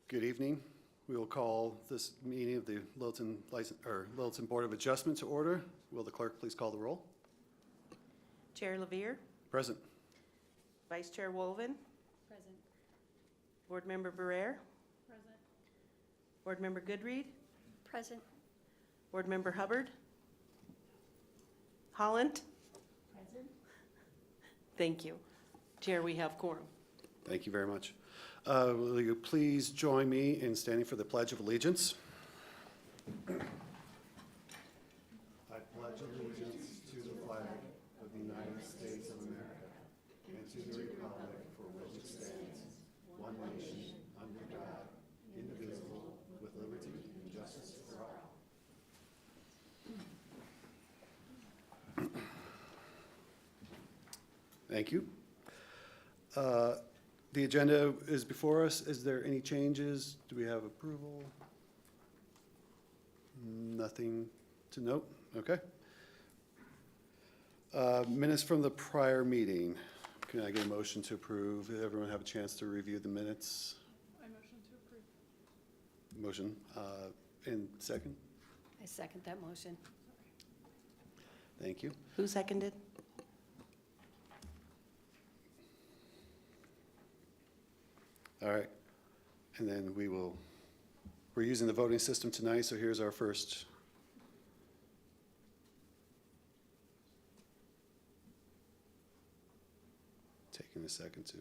Good evening. We will call this meeting of the Littleton Board of Adjustment to order. Will the clerk please call the roll? Chair Levere, Present. Vice Chair Wolven, Present. Board Member Barrere, Present. Board Member Goodread, Present. Board Member Hubbard, Holland. Present. Thank you. Chair, we have quorum. Thank you very much. Will you please join me in standing for the Pledge of Allegiance? I pledge allegiance to the flag of the United States of America and to the republic for which it stands, one nation, under God, indivisible, with liberty and justice for all. Thank you. The agenda is before us. Is there any changes? Do we have approval? Nothing to note? Okay. Minutes from the prior meeting. Can I get a motion to approve? Did everyone have a chance to review the minutes? I motion to approve. Motion. And second? I second that motion. Thank you. Who seconded? All right. And then we're using the voting system tonight, so here's our first. Taking a second to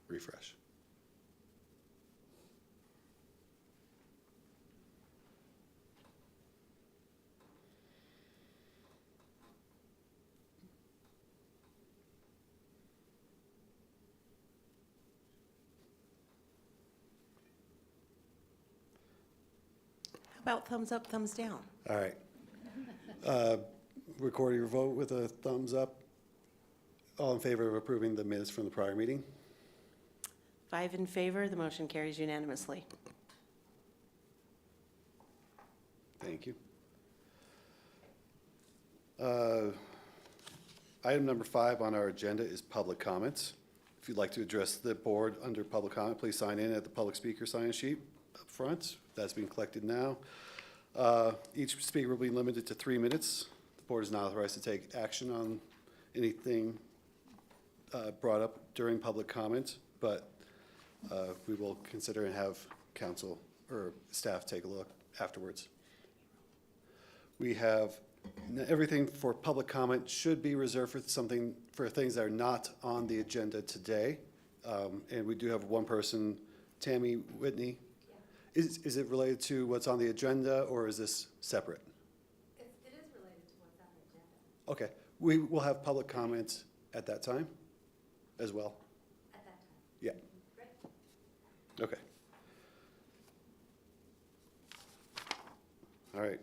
refresh. How about thumbs up, thumbs down? All right. Record your vote with a thumbs up. All in favor of approving the minutes from the prior meeting? 5 in favor, the motion carries unanimously. Thank you. Item number 5 on our agenda is public comments. If you'd like to address the board under public comment, please sign in at the public speaker sign-in sheet up front. That's being collected now. Each speaker will be limited to 3 minutes. The board is not authorized to take action on anything brought up during public comment, but we will consider and have council or staff take a look afterwards. We have everything for public comment should be reserved for things that are not on the agenda today. And we do have one person, Tammy Whitney. Is it related to what's on the agenda, or is this separate? It is related to what's on the agenda. Okay, we will have public comments at that time as well? At that time. Yeah. Great. Okay. All right.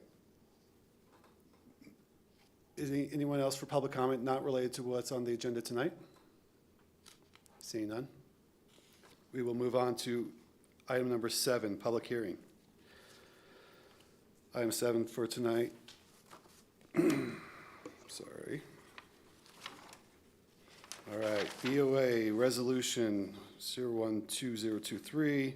Is anyone else for public comment not related to what's on the agenda tonight? Seeing none. We will move on to item number 7, public hearing. Item 7 for tonight. Sorry. All right, BOA Resolution 012023,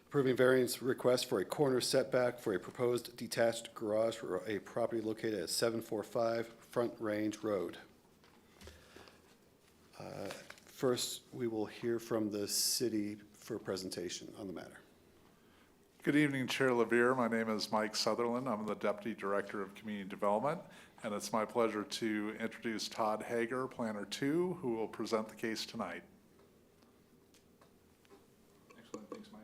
approving variance request for a corner setback for a proposed detached garage for a property located at 745 Front Range Road. First, we will hear from the city for a presentation on the matter. Good evening, Chair Levere. My name is Mike Sutherland. I'm the Deputy Director of Community Development, and it's my pleasure to introduce Todd Hager, Planner 2, who will present the case tonight. Excellent, thanks, Mike.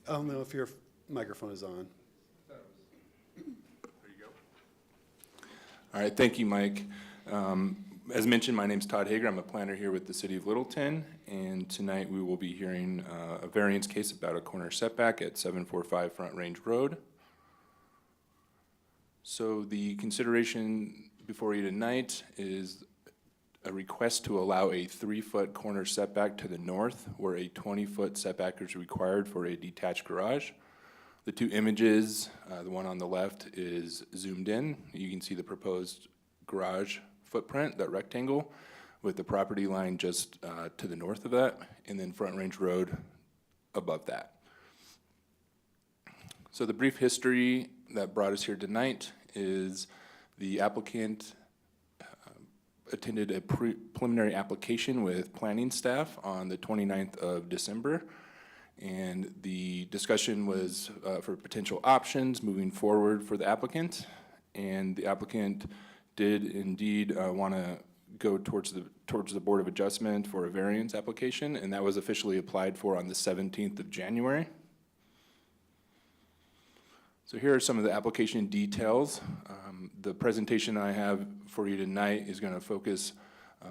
I don't know if your microphone is on. There you go. All right, thank you, Mike. As mentioned, my name's Todd Hager. I'm a planner here with the City of Littleton, and tonight we will be hearing a variance case about a corner setback at 745 Front Range Road. So the consideration before you tonight is a request to allow a 3-foot corner setback to the north, where a 20-foot setback is required for a detached garage. The two images, the one on the left is zoomed in. You can see the proposed garage footprint, that rectangle, with the property line just to the north of that, and then Front Range Road above that. So the brief history that brought us here tonight is the applicant attended a preliminary application with planning staff on the 29th of December. And the discussion was for potential options moving forward for the applicant. And the applicant did indeed want to go towards the Board of Adjustment for a variance application, and that was officially applied for on the 17th of January. So here are some of the application details. The presentation I have for you tonight is going to focus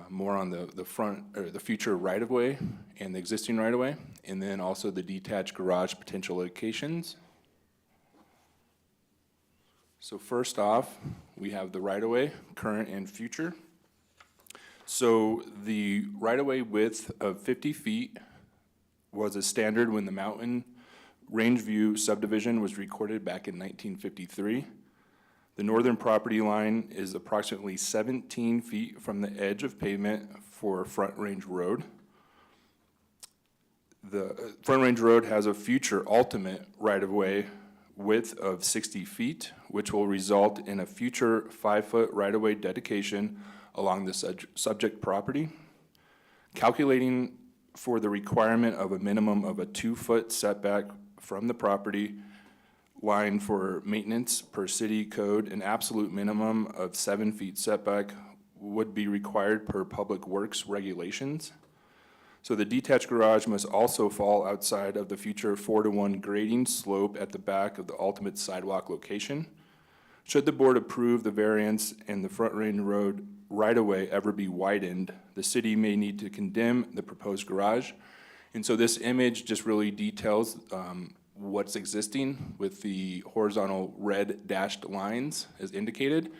more on the front, or the future right-of-way and the existing right-of-way, and then also the detached garage potential locations. So first off, we have the right-of-way, current and future. So the right-of-way width of 50 feet was a standard when the Mountain Range View subdivision was recorded back in 1953. The northern property line is approximately 17 feet from the edge of pavement for Front Range Road. The Front Range Road has a future ultimate right-of-way width of 60 feet, which will result in a future 5-foot right-of-way dedication along the subject property. Calculating for the requirement of a minimum of a 2-foot setback from the property line for maintenance per city code, an absolute minimum of 7 feet setback would be required per Public Works regulations. So the detached garage must also fall outside of the future 4-to-1 grading slope at the back of the ultimate sidewalk location. Should the board approve the variance and the Front Range Road right-of-way ever be widened, the city may need to condemn the proposed garage. And so this image just really details what's existing with the horizontal red dashed lines as indicated,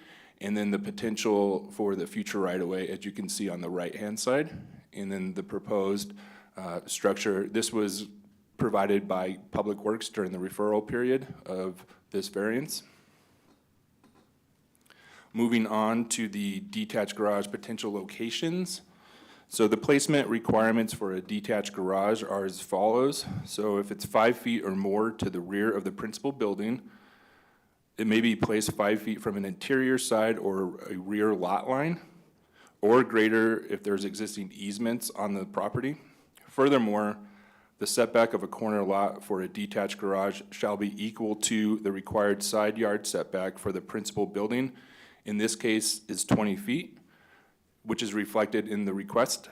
and then the potential for the future right-of-way, as you can see on the right-hand side, and then the proposed structure. This was provided by Public Works during the referral period of this variance. Moving on to the detached garage potential locations. So the placement requirements for a detached garage are as follows. So if it's 5 feet or more to the rear of the principal building, it may be placed 5 feet from an interior side or a rear lot line, or greater if there's existing easements on the property. Furthermore, the setback of a corner lot for a detached garage shall be equal to the required side yard setback for the principal building. In this case is 20 feet, which is reflected in the request.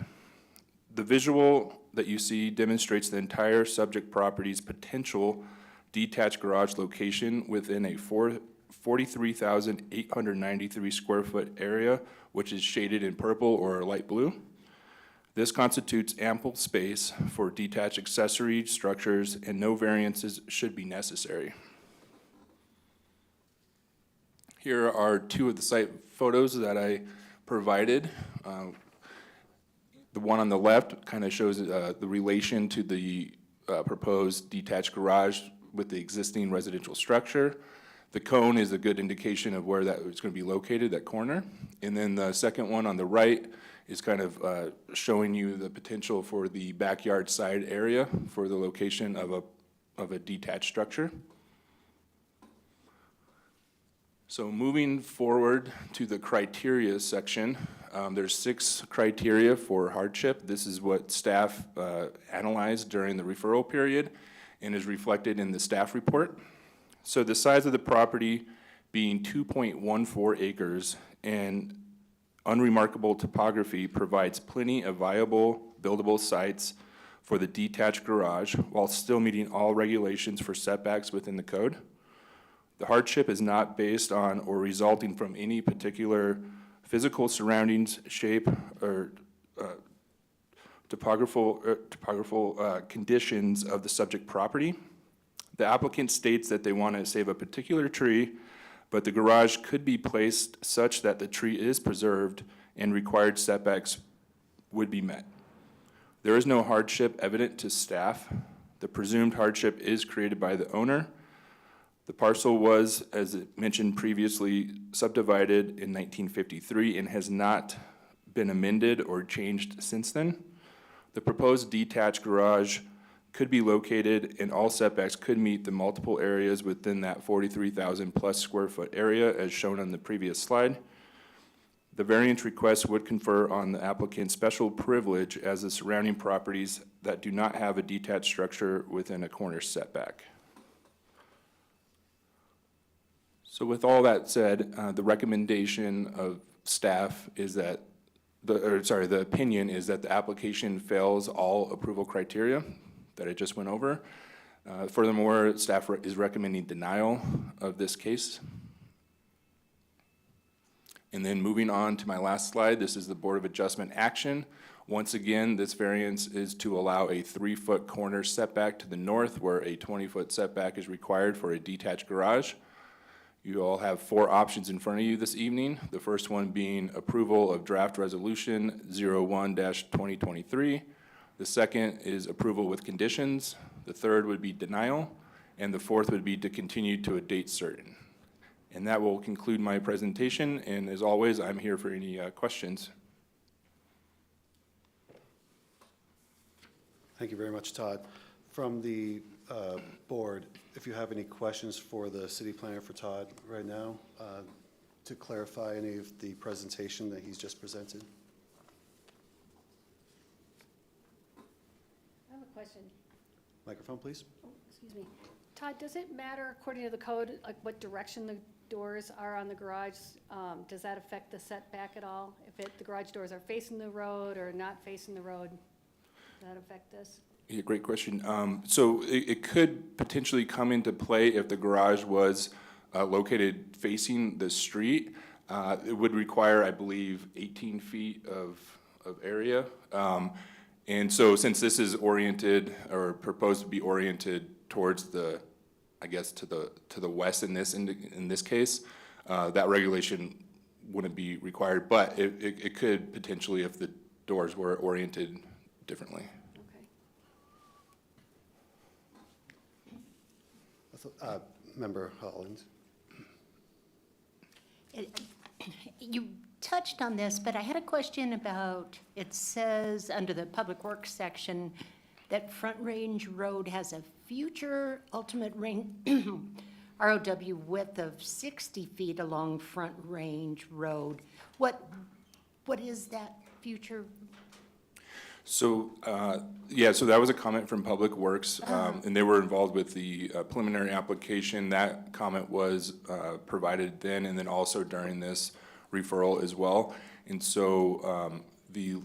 The visual that you see demonstrates the entire subject property's potential detached garage location within a 43,893 square foot area, which is shaded in purple or light blue. This constitutes ample space for detached accessory structures, and no variances should be necessary. Here are two of the site photos that I provided. The one on the left kind of shows the relation to the proposed detached garage with the existing residential structure. The cone is a good indication of where that is going to be located, that corner. And then the second one on the right is kind of showing you the potential for the backyard side area for the location of a detached structure. So moving forward to the criteria section, there's 6 criteria for hardship. This is what staff analyzed during the referral period and is reflected in the staff report. So the size of the property being 2.14 acres and unremarkable topography provides plenty of viable buildable sites for the detached garage while still meeting all regulations for setbacks within the code. The hardship is not based on or resulting from any particular physical surroundings, shape, or topographical conditions of the subject property. The applicant states that they want to save a particular tree, but the garage could be placed such that the tree is preserved and required setbacks would be met. There is no hardship evident to staff. The presumed hardship is created by the owner. The parcel was, as mentioned previously, subdivided in 1953 and has not been amended or changed since then. The proposed detached garage could be located and all setbacks could meet the multiple areas within that 43,000 plus square foot area as shown on the previous slide. The variance request would confer on the applicant special privilege as the surrounding properties that do not have a detached structure within a corner setback. So with all that said, the recommendation of staff is that, the opinion is that the application fails all approval criteria that I just went over. Furthermore, staff is recommending denial of this case. And then moving on to my last slide, this is the Board of Adjustment action. Once again, this variance is to allow a 3-foot corner setback to the north where a 20-foot setback is required for a detached garage. You all have 4 options in front of you this evening. The first one being approval of draft resolution 01-2023. The second is approval with conditions. The third would be denial. And the fourth would be to continue to a date certain. And that will conclude my presentation. And as always, I'm here for any questions. Thank you very much, Todd. From the board, if you have any questions for the city planner for Todd right now, to clarify any of the presentation that he's just presented. I have a question. Microphone, please. Oh, excuse me. Todd, does it matter, according to the code, like what direction the doors are on the garage? Does that affect the setback at all? If the garage doors are facing the road or not facing the road, does that affect this? Yeah, great question. So it could potentially come into play if the garage was located facing the street. It would require, I believe, 18 feet of area. And so since this is oriented or proposed to be oriented towards the, I guess, to the west in this case, that regulation wouldn't be required, but it could potentially if the doors were oriented differently. Member Holland. You touched on this, but I had a question about, it says under the Public Works section that Front Range Road has a future ultimate ROW width of 60 feet along Front Range Road. What is that future? So, yeah, so that was a comment from Public Works, and they were involved with the preliminary application. That comment was provided then and then also during this referral as well. And so the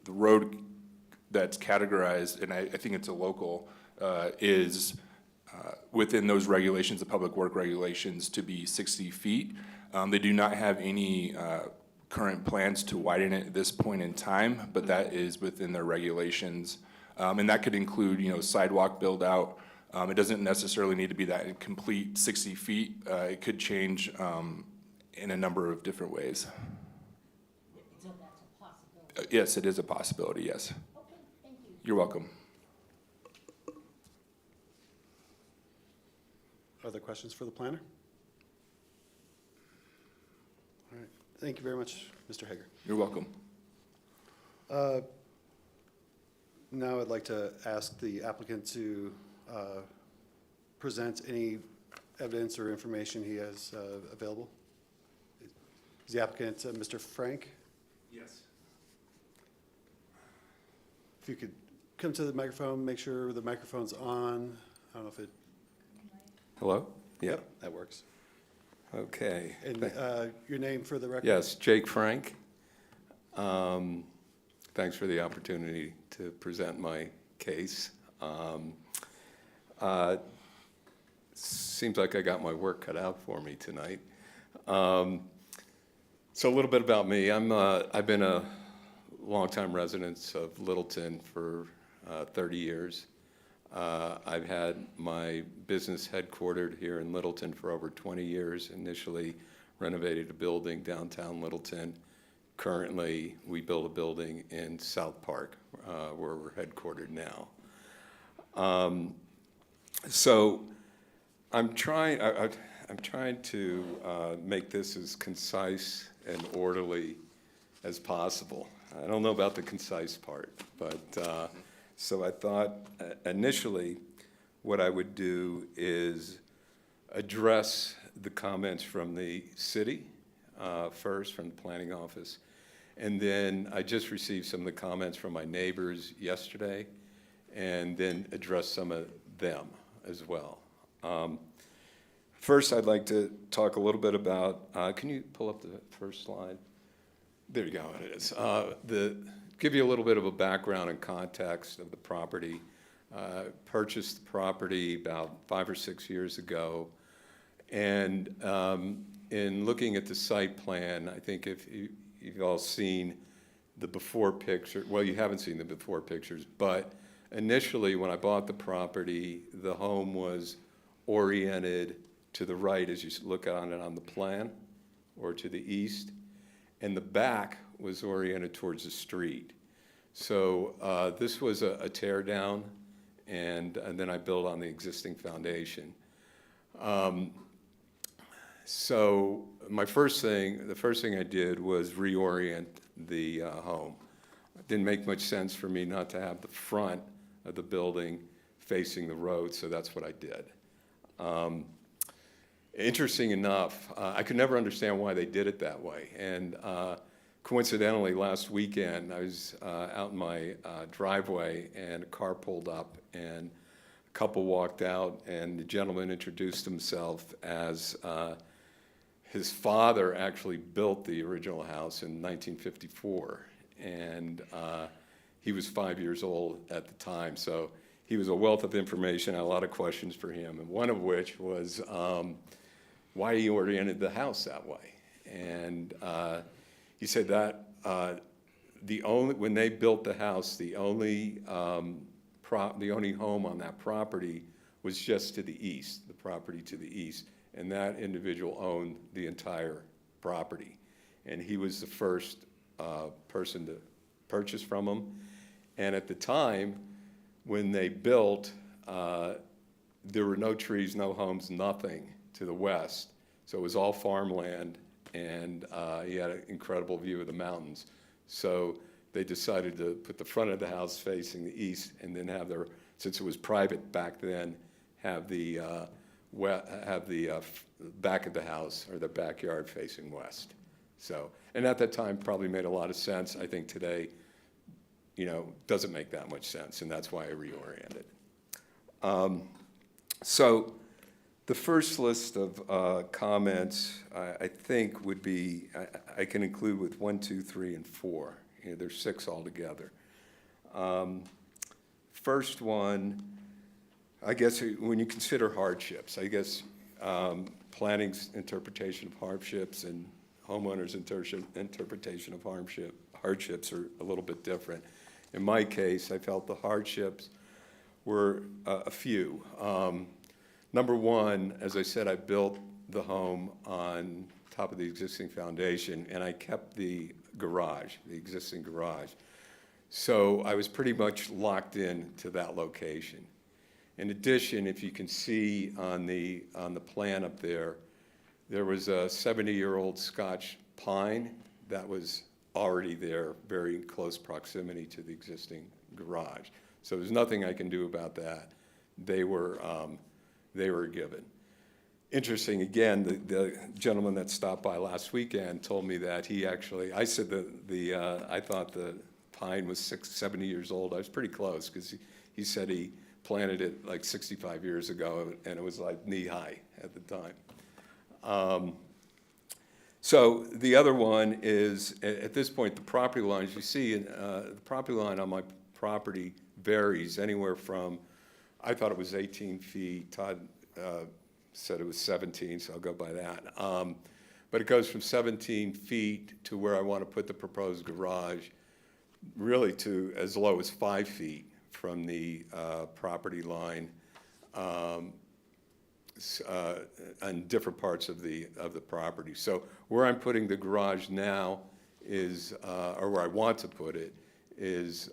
road that's categorized, and I think it's a local, is within those regulations, the Public Work regulations, to be 60 feet. They do not have any current plans to widen it at this point in time, but that is within their regulations. And that could include, sidewalk build out. It doesn't necessarily need to be that complete 60 feet. It could change in a number of different ways. So that's a possibility. Yes, it is a possibility, yes. Okay, thank you. You're welcome. Other questions for the planner? All right. Thank you very much, Mr. Hager. You're welcome. Now I'd like to ask the applicant to present any evidence or information he has available. Is the applicant Mr. Frank? Yes. If you could come to the microphone, make sure the microphone's on. I don't know if it, Hello? Yeah, yep, that works. okay. And your name for the record? Yes, Jake Frank. Thanks for the opportunity to present my case. Seems like I got my work cut out for me tonight. So a little bit about me. I've been a longtime resident of Littleton for 30 years. I've had my business headquartered here in Littleton for over 20 years. Initially renovated a building downtown Littleton. Currently, we build a building in South Park, where we're headquartered now. So I'm trying to make this as concise and orderly as possible. I don't know about the concise part, but So I thought initially what I would do is address the comments from the city first, from the planning office. And then I just received some of the comments from my neighbors yesterday, and then address some of them as well. First, I'd like to talk a little bit about, can you pull up the first slide? There you go, it is. Give you a little bit of a background and context of the property. Purchased the property about 5 or 6 years ago. And in looking at the site plan, I think if you've all seen the before picture, well, you haven't seen the before pictures, but initially when I bought the property, the home was oriented to the right as you look on it on the plan, or to the east, and the back was oriented towards the street. So this was a tear down, and then I built on the existing foundation. So the first thing I did was reorient the home. It didn't make much sense for me not to have the front of the building facing the road, so that's what I did. Interesting enough, I could never understand why they did it that way. And coincidentally, last weekend, I was out in my driveway, and a car pulled up, and a couple walked out, and the gentleman introduced himself as his father actually built the original house in 1954, and he was 5 years old at the time. So he was a wealth of information. I had a lot of questions for him, and one of which was why he oriented the house that way. And he said that when they built the house, the only home on that property was just to the east, the property to the east, and that individual owned the entire property. And he was the first person to purchase from him. And at the time, when they built, there were no trees, no homes, nothing to the west. So it was all farmland, and he had an incredible view of the mountains. So they decided to put the front of the house facing the east, and then have since it was private back then, have the back of the house, or the backyard, facing west. So, and at that time probably made a lot of sense. I think today, doesn't make that much sense, and that's why I reoriented. So the first list of comments I think would be, I can include with 1, 2, 3, and 4. There's 6 altogether. First one, I guess when you consider hardships, I guess planning's interpretation of hardships and homeowners' interpretation of hardships are a little bit different. In my case, I felt the hardships were a few. Number one, as I said, I built the home on top of the existing foundation, and I kept the garage, the existing garage. So I was pretty much locked in to that location. In addition, if you can see on the plan up there, there was a 70-year-old Scotch pine that was already there, very close proximity to the existing garage. So there's nothing I can do about that. They were given. Interesting, again, the gentleman that stopped by last weekend told me that he actually, I said I thought the pine was 70 years old. I was pretty close, because he said he planted it like 65 years ago, and it was like knee-high at the time. So the other one is, at this point, the property lines. You see, the property line on my property varies anywhere from, I thought it was 18 feet. Todd said it was 17, so I'll go by that. But it goes from 17 feet to where I want to put the proposed garage, really to as low as 5 feet from the property line on different parts of the property. So where I'm putting the garage now is, or where I want to put it, is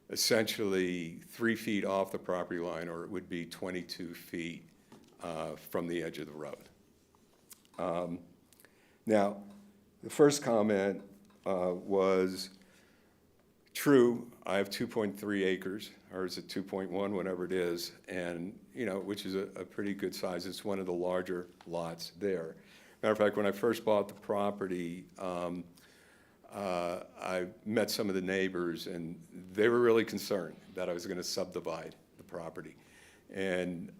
essentially 3 feet off the property line, or it would be 22 feet from the edge of the road. Now, the first comment was, True, I have 2.3 acres, or is it 2.1, whatever it is, and, you know, which is a pretty good size. It's one of the larger lots there. Matter of fact, when I first bought the property, I met some of the neighbors, and they were really concerned that I was going to subdivide the property, and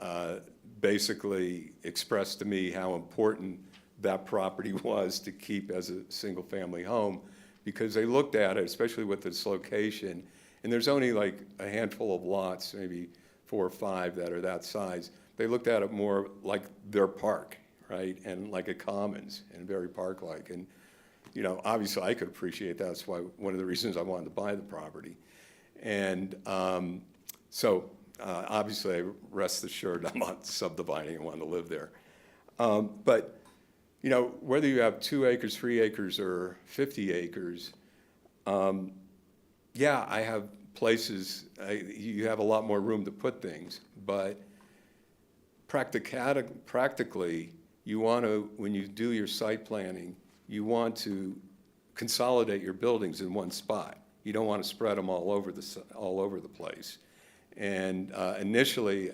basically expressed to me how important that property was to keep as a single-family home, because they looked at it, especially with this location, and there's only like a handful of lots, maybe 4 or 5 that are that size. They looked at it more like their park, right, and like a commons, and very park-like. And, you know, obviously I could appreciate that. That's why one of the reasons I wanted to buy the property. And so obviously, rest assured, I'm not subdividing and want to live there. But you know, whether you have 2 acres, 3 acres, or 50 acres, yeah, I have places, you have a lot more room to put things, but practically, you want to, when you do your site planning, you want to consolidate your buildings in one spot. You don't want to spread them all over the place. And initially,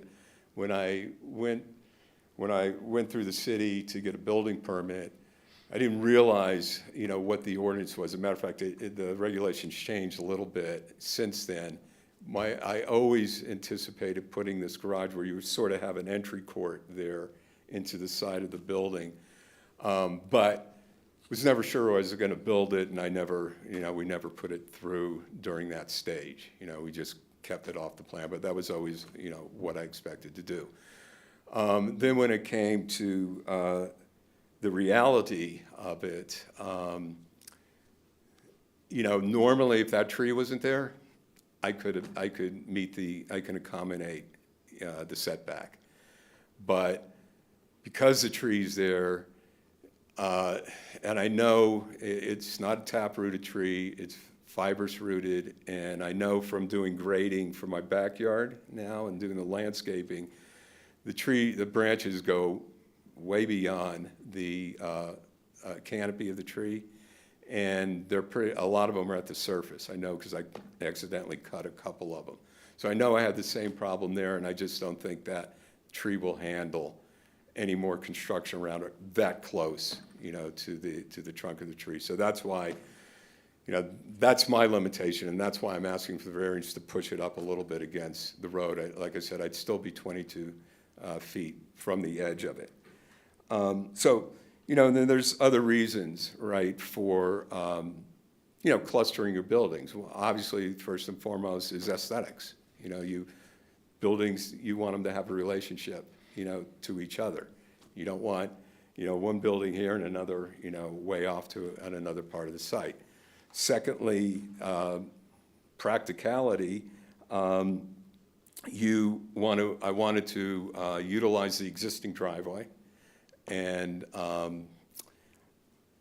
when I went through the city to get a building permit, I didn't realize, you know, what the ordinance was. As a matter of fact, the regulations changed a little bit since then. I always anticipated putting this garage where you sort of have an entry court there into the side of the building, but was never sure I was going to build it, and I never, you know, we never put it through during that stage. You know, we just kept it off the plan, but that was always, you know, what I expected to do. Then when it came to the reality of it, you know, normally if that tree wasn't there, I could accommodate the setback. But because the tree's there, and I know it's not a tap-rooted tree, it's fibrous rooted, and I know from doing grading for my backyard now and doing the landscaping, the branches go way beyond the canopy of the tree, and a lot of them are at the surface. I know because I accidentally cut a couple of them. So I know I had the same problem there, and I just don't think that tree will handle any more construction around it that close, you know, to the trunk of the tree. So that's why, you know, that's my limitation, and that's why I'm asking for the variance to push it up a little bit against the road. Like I said, I'd still be 22 feet from the edge of it. So, you know, and then there's other reasons, right, for, you know, clustering your buildings. Well, obviously, first and foremost is aesthetics. You know, buildings, you want them to have a relationship, you know, to each other. You don't want, you know, one building here and another, you know, way off on another part of the site. Secondly, practicality. I wanted to utilize the existing driveway and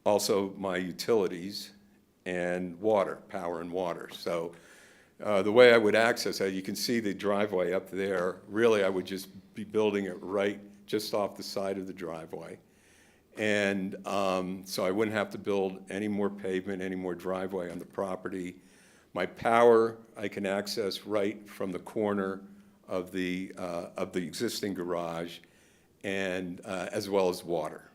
also my utilities and water, power and water. So the way I would access it, you can see the driveway up there. Really, I would just be building it right just off the side of the driveway. And so I wouldn't have to build any more pavement, any more driveway on the property. My power, I can access right from the corner of the existing garage, and as well as water.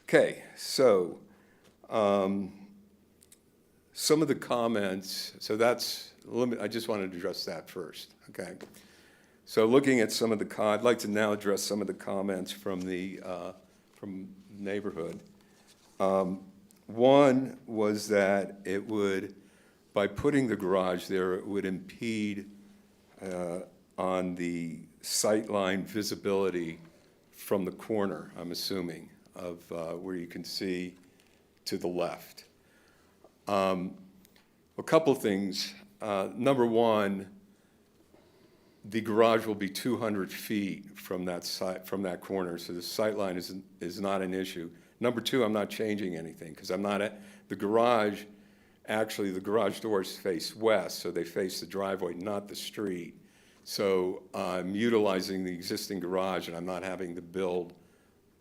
Okay, so some of the comments, so I just wanted to address that first, okay? So looking at some of I'd like to now address some of the comments from the neighborhood. One was that it would, by putting the garage there, it would impede on the sightline visibility from the corner, I'm assuming, of where you can see to the left. A couple things. Number one, the garage will be 200 feet from that corner, so the sightline is not an issue. Number two, I'm not changing anything because I'm not at the garage. Actually, the garage doors face west, so they face the driveway, not the street. So I'm utilizing the existing garage, and I'm not having to build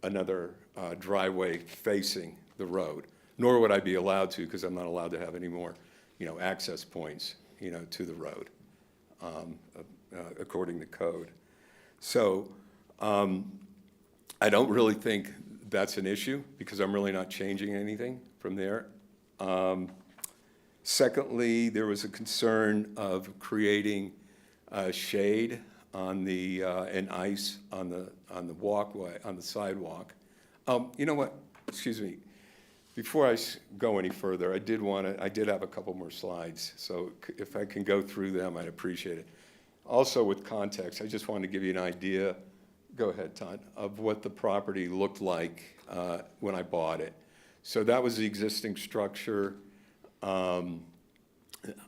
another driveway facing the road. nor would I be allowed to, because I'm not allowed to have any more, access points, to the road, according to code. So I don't really think that's an issue, because I'm really not changing anything from there. Secondly, there was a concern of creating shade on the, and ice on the walkway, on the sidewalk. You know what, excuse me, before I go any further, I did have a couple more slides, so if I can go through them, I'd appreciate it. Also with context, I just wanted to give you an idea, go ahead, Todd, of what the property looked like when I bought it. So that was the existing structure.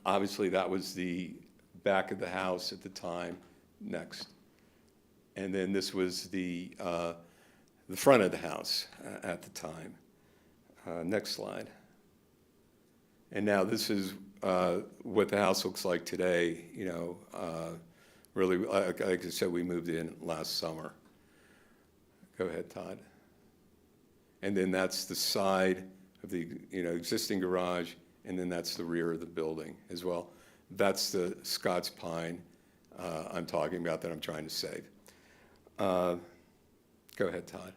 Obviously, that was the back of the house at the time. Next. And then this was the front of the house at the time. Next slide. And now this is what the house looks like today. Really, like I said, we moved in last summer. Go ahead, Todd. And then that's the side of the existing garage, and then that's the rear of the building as well. That's the Scots Pine I'm talking about that I'm trying to save. Go ahead, Todd.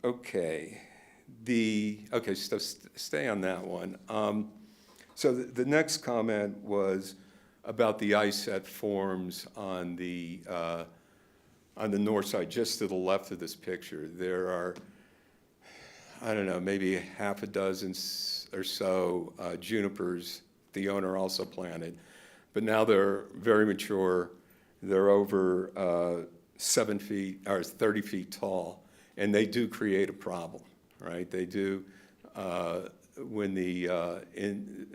Okay. So stay on that one. So the next comment was about the ice that forms on the north side, just to the left of this picture. There are, I don't know, maybe half a dozen or so junipers the owner also planted. But now they're very mature. They're over 7 feet or 30 feet tall, and they do create a problem, right? They do when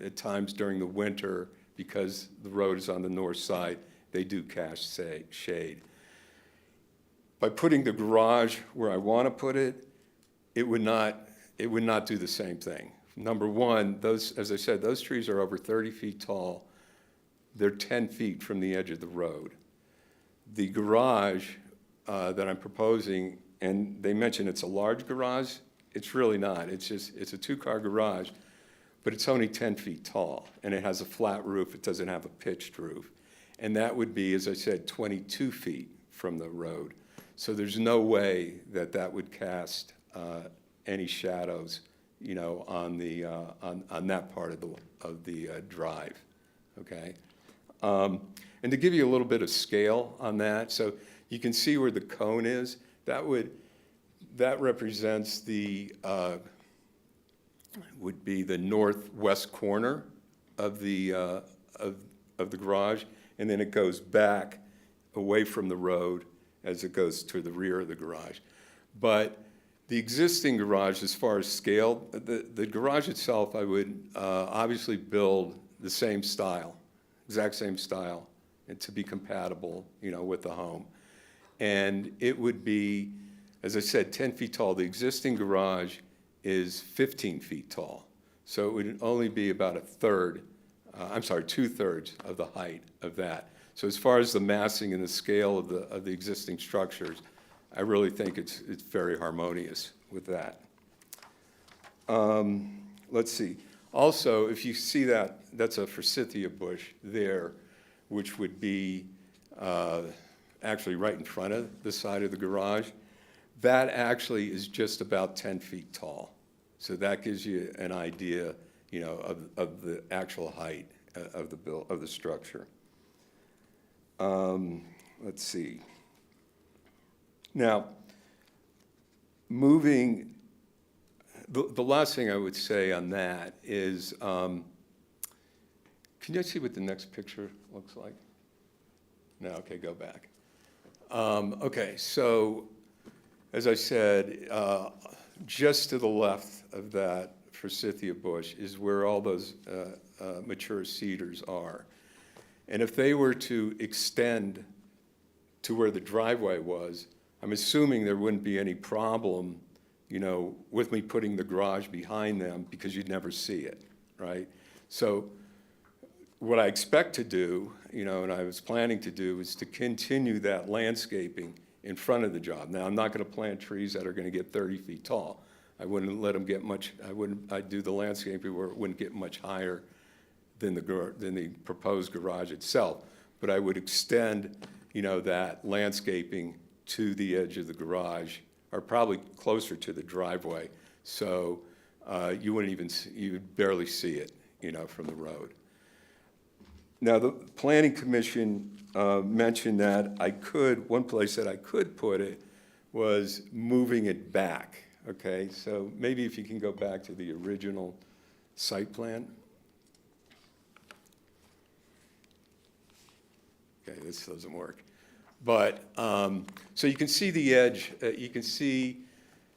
at times during the winter, because the road is on the north side, they do cast shade. By putting the garage where I want to put it, it would not do the same thing. Number one, as I said, those trees are over 30 feet tall. They're 10 feet from the edge of the road. The garage that I'm proposing, and they mentioned it's a large garage, it's really not. It's a two-car garage, but it's only 10 feet tall, and it has a flat roof. It doesn't have a pitched roof. And that would be, as I said, 22 feet from the road. So there's no way that would cast any shadows, on that part of the drive, okay? And to give you a little bit of scale on that, so you can see where the cone is. That represents would be the northwest corner of the garage, and then it goes back away from the road as it goes to the rear of the garage. But the existing garage, as far as scale, the garage itself, I would obviously build the same style, exact same style, and to be compatible, with the home. And it would be, as I said, 10 feet tall. The existing garage is 15 feet tall. So it would only be about 2/3 of the height of that. So as far as the massing and the scale of the existing structures, I really think it's very harmonious with that. Let's see. Also, if you see that's a forsythia bush there, which would be actually right in front of the side of the garage. That actually is just about 10 feet tall. So that gives you an idea, of the actual height of the structure. Let's see. Now, moving, the last thing I would say on that is, can you see what the next picture looks like? No, okay, go back. Okay, so as I said, just to the left of that forsythia bush is where all those mature cedars are. And if they were to extend to where the driveway was, I'm assuming there wouldn't be any problem, with me putting the garage behind them because you'd never see it, right? So what I expect to do, and I was planning to do, is to continue that landscaping in front of the job. Now, I'm not going to plant trees that are going to get 30 feet tall. I wouldn't let them get much, I'd do the landscaping where it wouldn't get much higher than the proposed garage itself. But I would extend, that landscaping to the edge of the garage, or probably closer to the driveway. So you wouldn't even, you'd barely see it, from the road. Now, the planning commission mentioned that one place that I could put it was moving it back, okay? So maybe if you can go back to the original site plan. Okay, this doesn't work. But, so you can see the edge, you can see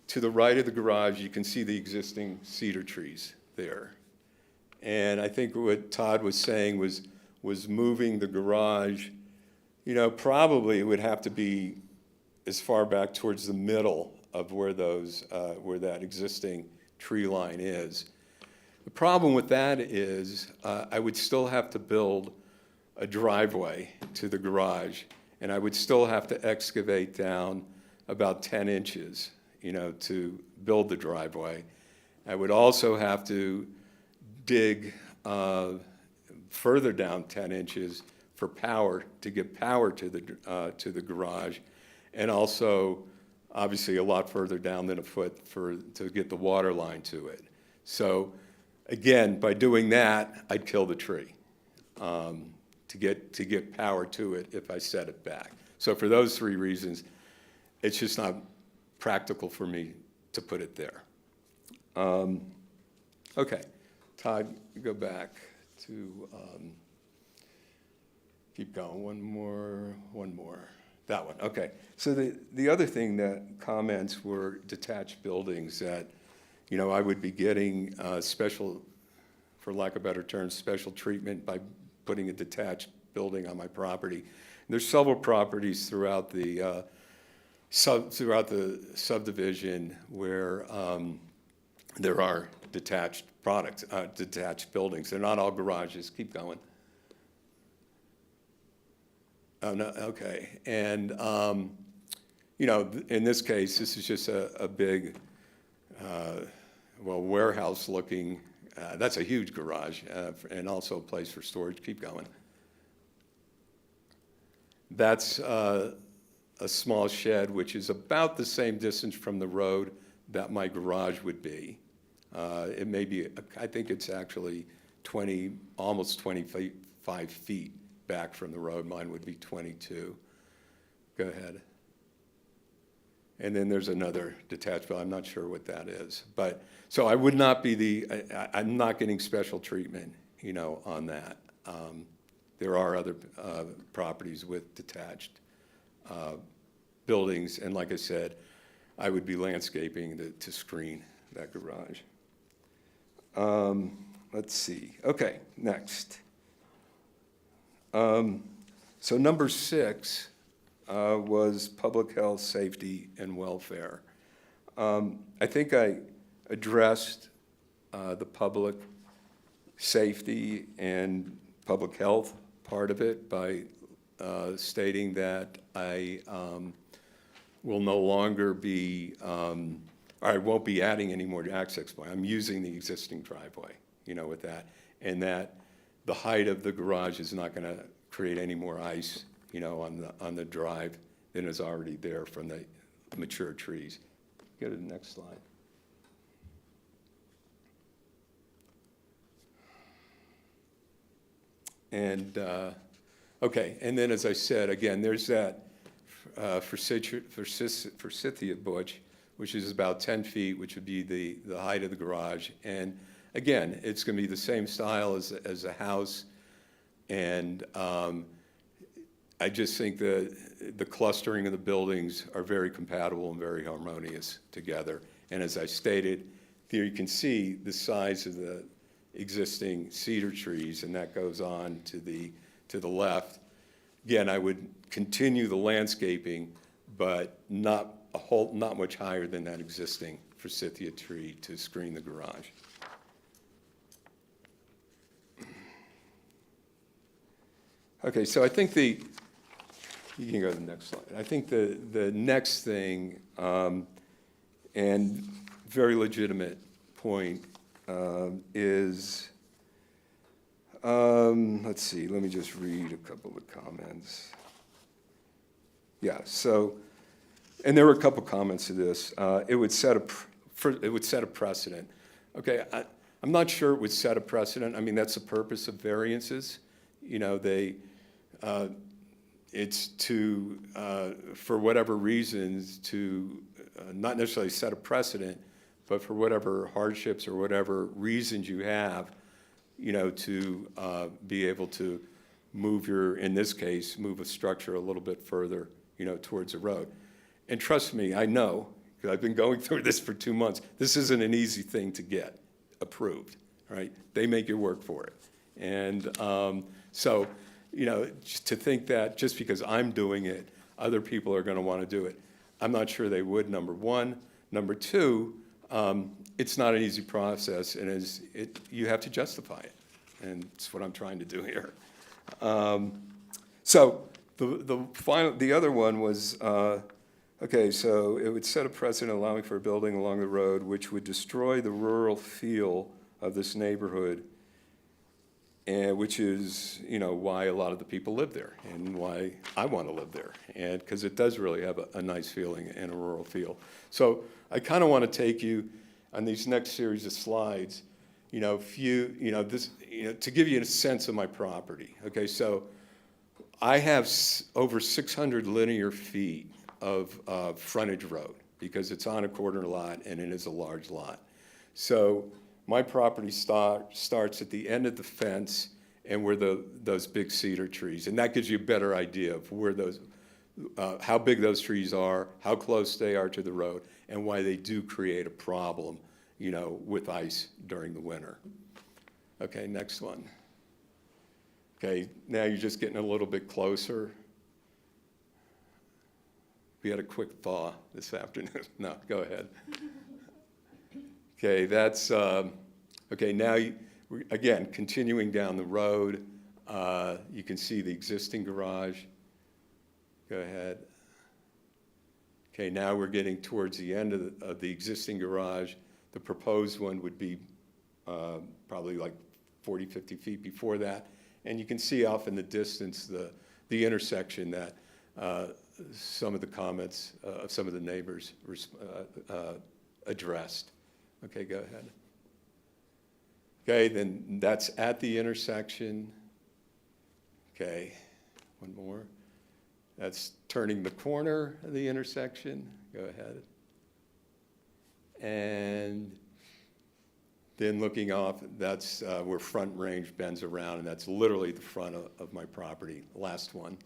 to the right of the garage, you can see the existing cedar trees there. And I think what Todd was saying was moving the garage, probably it would have to be as far back towards the middle of where that existing tree line is. The problem with that is I would still have to build a driveway to the garage, and I would still have to excavate down about 10 inches, to build the driveway. I would also have to dig further down 10 inches for power, to get power to the garage, and also, obviously, a lot further down than a foot to get the water line to it. So, again, by doing that, I'd kill the tree to get power to it if I set it back. So for those three reasons, it's just not practical for me to put it there. Okay, Todd, go back to, keep going, one more, that one, okay. So the other thing that comments were detached buildings that, I would be getting special, for lack of better terms, special treatment by putting a detached building on my property. And there's several properties throughout the subdivision where there are detached buildings. They're not all garages. Keep going. Oh, no, okay. And, in this case, this is just a big, warehouse-looking, that's a huge garage, and also a place for storage. Keep going. That's a small shed, which is about the same distance from the road that my garage would be. It may be, I think it's actually almost 25 feet back from the road. Mine would be 22. Go ahead. And then there's another detached building. I'm not sure what that is. But, so I would not be I'm not getting special treatment, on that. There are other properties with detached buildings, and like I said, I would be landscaping to screen that garage. Let's see. Okay, next. So number 6 was public health, safety, and welfare. I think I addressed the public safety and public health part of it by stating that I will no longer be, I won't be adding any more access point. I'm using the existing driveway, with that, and that the height of the garage is not going to create any more ice, on the drive than is already there from the mature trees. Go to the next slide. And, okay, and then as I said, again, there's that forsythia bush, which is about 10 feet, which would be the height of the garage. And again, it's going to be the same style as a house. And I just think the clustering of the buildings are very compatible and very harmonious together. And as I stated, here you can see the size of the existing cedar trees, and that goes on to the left. Again, I would continue the landscaping, but not much higher than that existing forsythia tree to screen the garage. Okay, so I think you can go to the next slide. I think the next thing, and very legitimate point is, let's see, let me just read a couple of comments. Yeah, so, and there were a couple comments to this. It would set a precedent. Okay, I'm not sure it would set a precedent. I mean, that's the purpose of variances. You know, it's to, for whatever reasons, to not necessarily set a precedent, but for whatever hardships or whatever reasons you have, you know, to be able to move in this case, move a structure a little bit further, you know, towards the road. And trust me, I know, because I've been going through this for 2 months, this isn't an easy thing to get approved, right? They make you work for it. And so, you know, to think that just because I'm doing it, other people are going to want to do it, I'm not sure they would, number one. Number two, it's not an easy process, and you have to justify it. And it's what I'm trying to do here. So the other one was, okay, so it would set a precedent allowing for a building along the road which would destroy the rural feel of this neighborhood, and which is, you know, why a lot of the people live there and why I want to live there, and because it does really have a nice feeling and a rural feel. So I kind of want to take you on these next series of slides, you know, to give you a sense of my property. Okay, so I have over 600 linear feet of frontage road because it's on a corner lot and it is a large lot. So my property starts at the end of the fence and where those big cedar trees, and that gives you a better idea of where how big those trees are, how close they are to the road, and why they do create a problem, you know, with ice during the winter. Okay, next one. Okay, now you're just getting a little bit closer. We had a quick thaw this afternoon. No, go ahead. Okay, that's, okay, now, again, continuing down the road, you can see the existing garage. Go ahead. Okay, now we're getting towards the end of the existing garage. The proposed one would be probably like 40, 50 feet before that. And you can see off in the distance the intersection that some of the comments of some of the neighbors addressed. Okay, go ahead. Okay, then that's at the intersection. Okay, one more. That's turning the corner of the intersection. Go ahead. And then looking off, that's where Front Range bends around, and that's literally the front of my property, last one.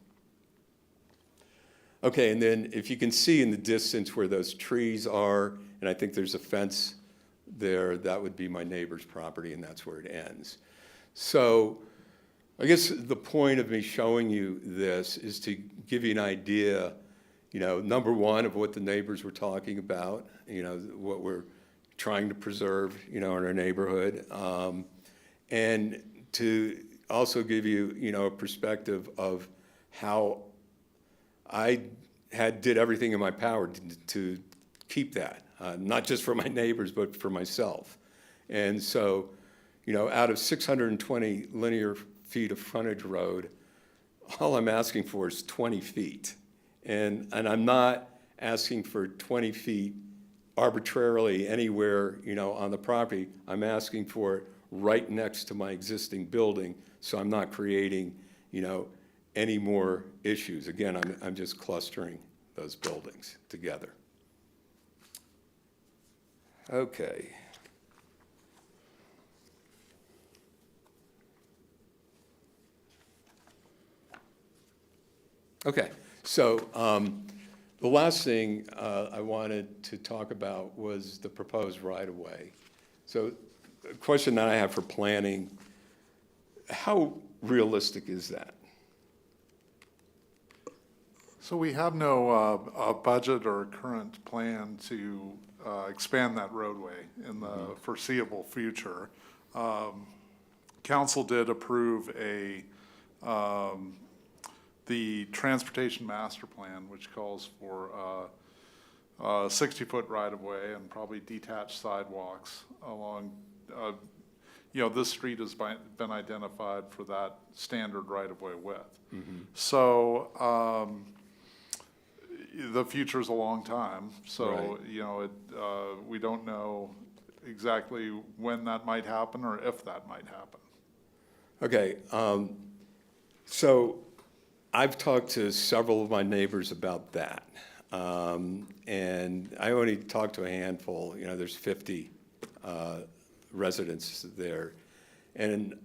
Okay, and then if you can see in the distance where those trees are, and I think there's a fence there, that would be my neighbor's property, and that's where it ends. So I guess the point of me showing you this is to give you an idea, you know, number one, of what the neighbors were talking about, you know, what we're trying to preserve, you know, in our neighborhood, and to also give you, you know, a perspective of how I did everything in my power to keep that, not just for my neighbors, but for myself. And so, you know, out of 620 linear feet of frontage road, all I'm asking for is 20 feet. And I'm not asking for 20 feet arbitrarily anywhere, you know, on the property. I'm asking for it right next to my existing building, so I'm not creating, you know, any more issues. Again, I'm just clustering those buildings together. Okay. Okay, so the last thing I wanted to talk about was the proposed right-of-way. So the question that I have for planning, how realistic is that? So we have no budget or current plan to expand that roadway in the foreseeable future. Council did approve the transportation master plan, which calls for 60-foot right-of-way and probably detached sidewalks along, this street has been identified for that standard right-of-way width. So, the future's a long time, so, Right. we don't know exactly when that might happen or if that might happen. Okay, so I've talked to several of my neighbors about that. And I only talked to a handful, there's 50 residents there. And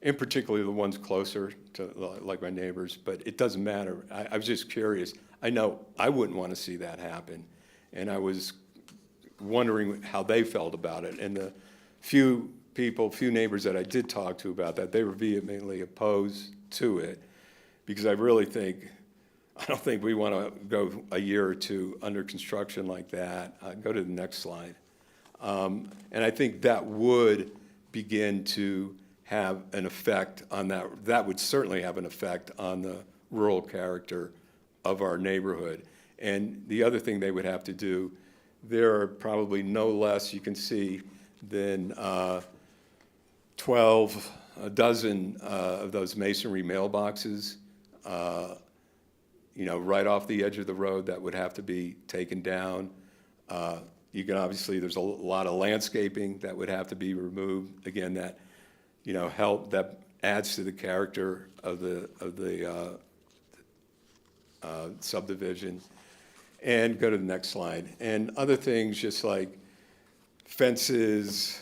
in particular, the ones closer to, like my neighbors, but it doesn't matter. I was just curious. I know I wouldn't want to see that happen. And I was wondering how they felt about it. And the few neighbors that I did talk to about that, they were vehemently opposed to it because I don't think we want to go a year or two under construction like that. Go to the next slide. And I think that would begin to have an effect on that. That would certainly have an effect on the rural character of our neighborhood. And the other thing they would have to do, there are probably no less, you can see, than a dozen of those masonry mailboxes, right off the edge of the road that would have to be taken down. You can obviously, there's a lot of landscaping that would have to be removed. Again, that, that adds to the character of the subdivision. And go to the next slide. And other things, just like fences,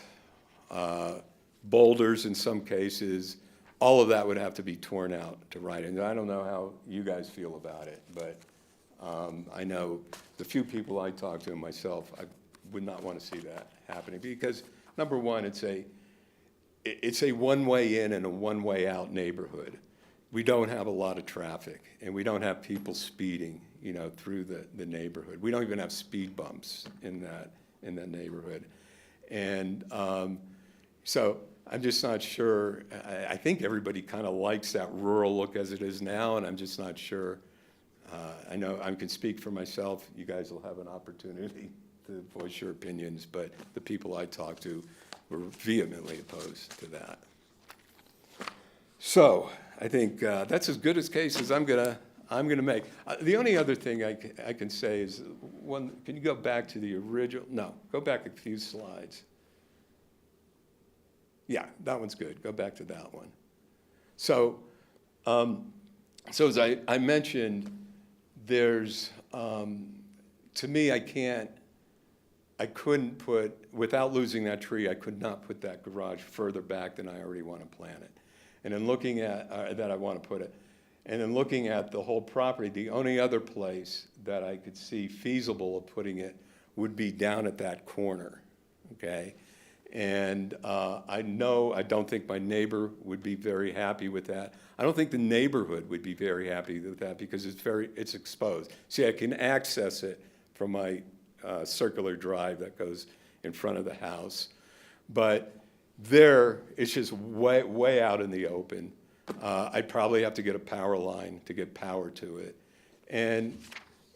boulders in some cases, all of that would have to be torn out to ride. And I don't know how you guys feel about it, but I know the few people I talk to myself, I would not want to see that happening because, number one, it's a one-way in and a one-way out neighborhood. We don't have a lot of traffic, and we don't have people speeding, through the neighborhood. We don't even have speed bumps in that neighborhood. And so I'm just not sure. I think everybody kind of likes that rural look as it is now, and I'm just not sure. I know I can speak for myself. You guys will have an opportunity to voice your opinions, but the people I talked to were vehemently opposed to that. So I think that's as good a case as I'm gonna make. The only other thing I can say is one. Can you go back to the original? No, go back a few slides. Yeah, that one's good. Go back to that one. So, as I mentioned, there's to me I couldn't put, without losing that tree, I could not put that garage further back than I already want to plant it. And in looking at, that I want to put it, and in looking at the whole property, the only other place that I could see feasible of putting it would be down at that corner, okay? And I don't think my neighbor would be very happy with that. I don't think the neighborhood would be very happy with that because it's exposed. See, I can access it from my circular drive that goes in front of the house. But there, it's just way out in the open. I'd probably have to get a power line to get power to it. And,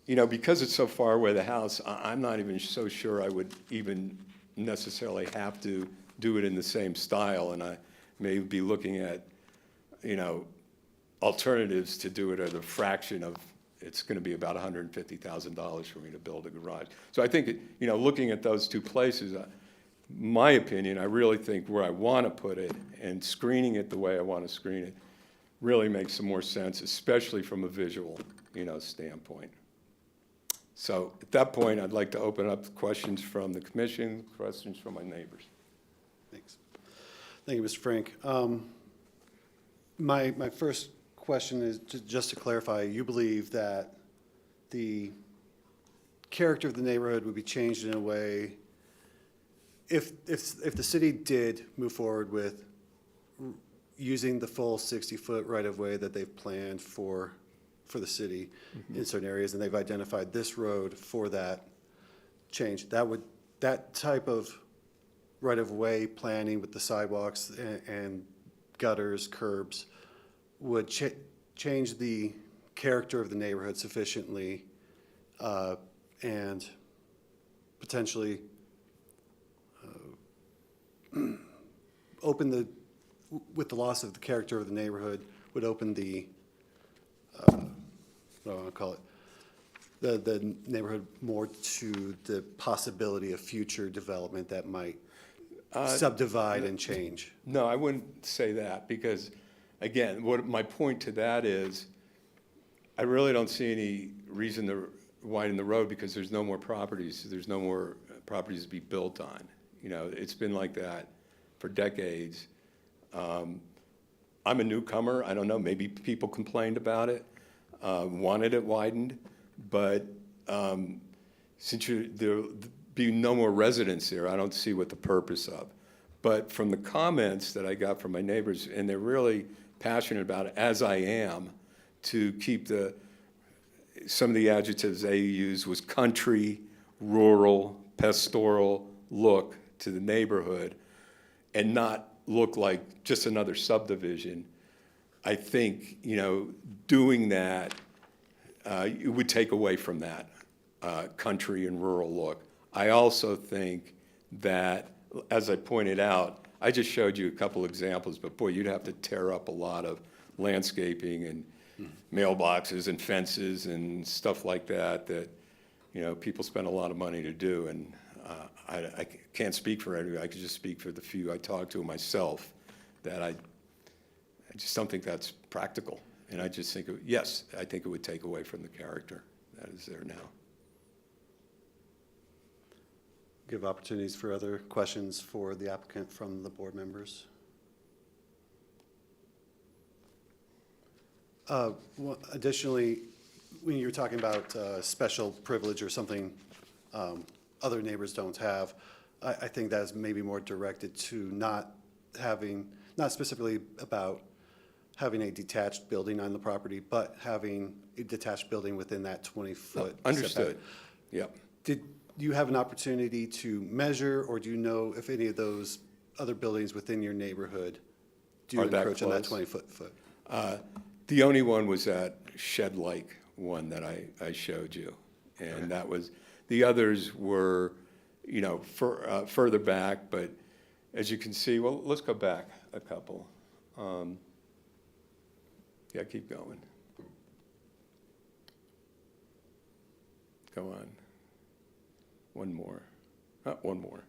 because it's so far away the house, I'm not even so sure I would even necessarily have to do it in the same style. And I may be looking at, alternatives to do it at a fraction of, it's going to be about $150,000 for me to build a garage. So I think, looking at those two places, my opinion, I really think where I want to put it and screening it the way I want to screen it really makes some more sense, especially from a visual, standpoint. So at that point, I'd like to open up questions from the commission, questions from my neighbors. Thanks. Thank you, Mr. Frank. My first question is, just to clarify, you believe that the character of the neighborhood would be changed in a way if the city did move forward with using the full 60-foot right-of-way that they've planned for the city in certain areas, and they've identified this road for that change, that type of right-of-way planning with the sidewalks and gutters, curbs, would change the character of the neighborhood sufficiently and potentially open the, with the loss of the character of the neighborhood, would open the, what do I want to call it? The neighborhood more to the possibility of future development that might subdivide and change. No, I wouldn't say that, because, again, what my point to that is, I really don't see any reason to widen the road, because there's no more properties, there's no more properties to be built on. You know, it's been like that for decades. I'm a newcomer, I don't know, maybe people complained about it, wanted it widened, but since there'll be no more residents there, I don't see what the purpose of. But from the comments that I got from my neighbors, and they're really passionate about it, as I am, to keep some of the adjectives they used was country, rural, pastoral look to the neighborhood, and not look like just another subdivision. I think, you know, doing that, it would take away from that country and rural look. I also think that, as I pointed out, I just showed you a couple examples, but boy, you'd have to tear up a lot of landscaping and mailboxes and fences and stuff like that, you know, people spend a lot of money to do. And I can't speak for everybody, I could just speak for the few I talk to myself, that I just don't think that's practical. And I just think, yes, I think it would take away from the character that is there now. Give opportunities for other questions for the applicant from the board members. Additionally, when you're talking about special privilege or something other neighbors don't have, I think that is maybe more directed to not specifically about having a detached building on the property, but having a detached building within that 20-foot. Understood, yep. Did you have an opportunity to measure, or do you know if any of those other buildings within your neighborhood do Are that encroach on that close? 20-foot? The only one was that shed-like one that I showed you. And that was, the others were, you know, further back, but as you can see, well, let's go back a couple. Yeah, keep going. Go on. One more. One more.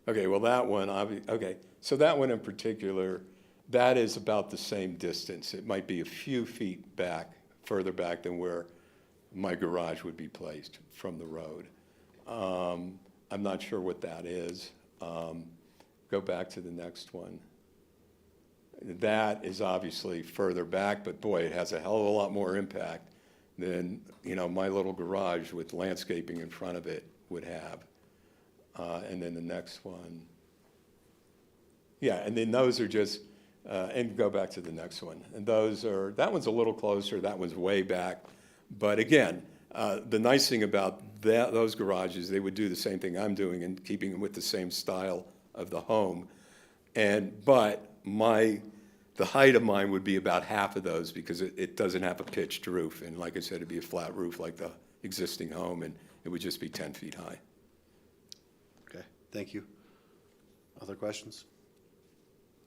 Okay, well, that one, okay, so that one in particular, that is about the same distance. It might be a few feet back, further back than where my garage would be placed from the road. I'm not sure what that is. Go back to the next one. That is obviously further back, but boy, it has a hell of a lot more impact than, you know, my little garage with landscaping in front of it would have. And then the next one. Yeah, and then those are just, and go back to the next one. And those are, that one's a little closer, that one's way back. But again, the nice thing about those garages, they would do the same thing I'm doing and keeping them with the same style of the home. But the height of mine would be about half of those because it doesn't have a pitched roof. And like I said, it'd be a flat roof like the existing home, and it would just be 10 feet high. Okay, thank you. Other questions?